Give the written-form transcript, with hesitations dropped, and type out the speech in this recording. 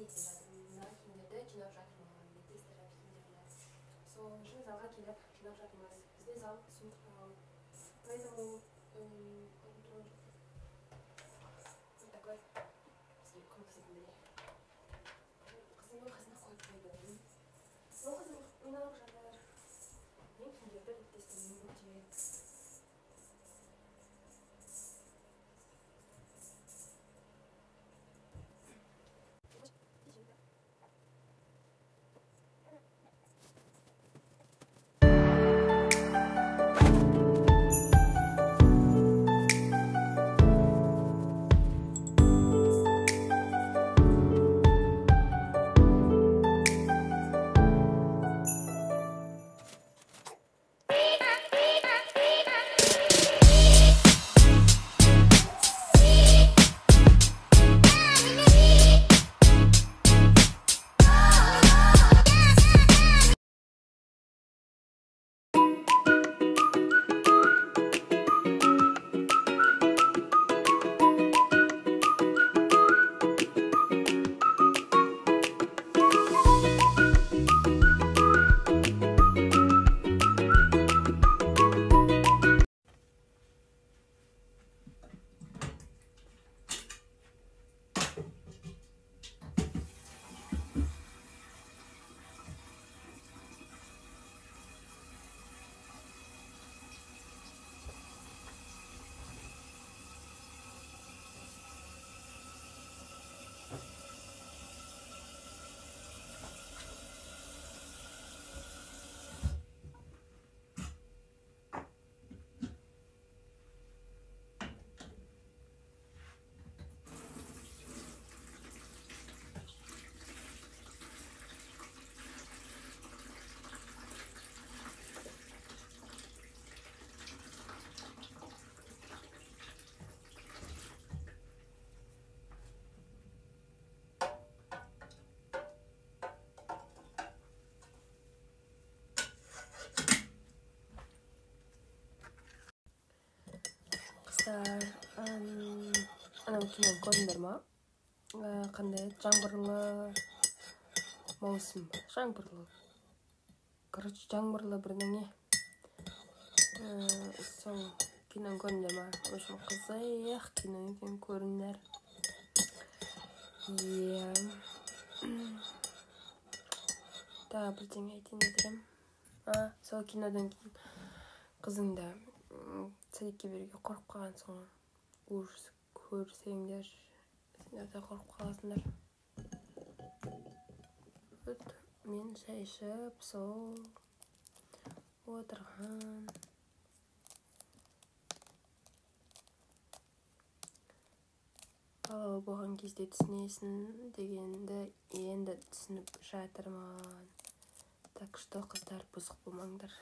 етіп жатырмын. Мына киімдерді жинап жатырмын. Медрестегі киімдерді. Сол үшін залға келіп жинап жатырмыз. Бізде зал суық. Поэтому вот такой көмектесетіндей. Қызымның қасына қойып қойдым. Ол қызым ойналып жатыр. Мен киімдерді бүктестім өте. Анау кино көрдіңдер ма? Қандай жаңбырлы маусым, жаңбырлы. Короче, жаңбырлы бірдеңе. Сол кино көрдіңдер ма? В общем, қызық кино екен, көріңдер. Тағы бірдеңе айтайын дедім. Сол кинодан кейін қызыңда садикке беруге қорқып қалған соң ужас көрсеңдер, сендер де қорқып қаласыңдар. Мен шай ішіп, сол отырған. Балалы болған кезде түсінесің дегенді енді түсініп жатырмын. Так что, қыздар, бұзық болмаңдар.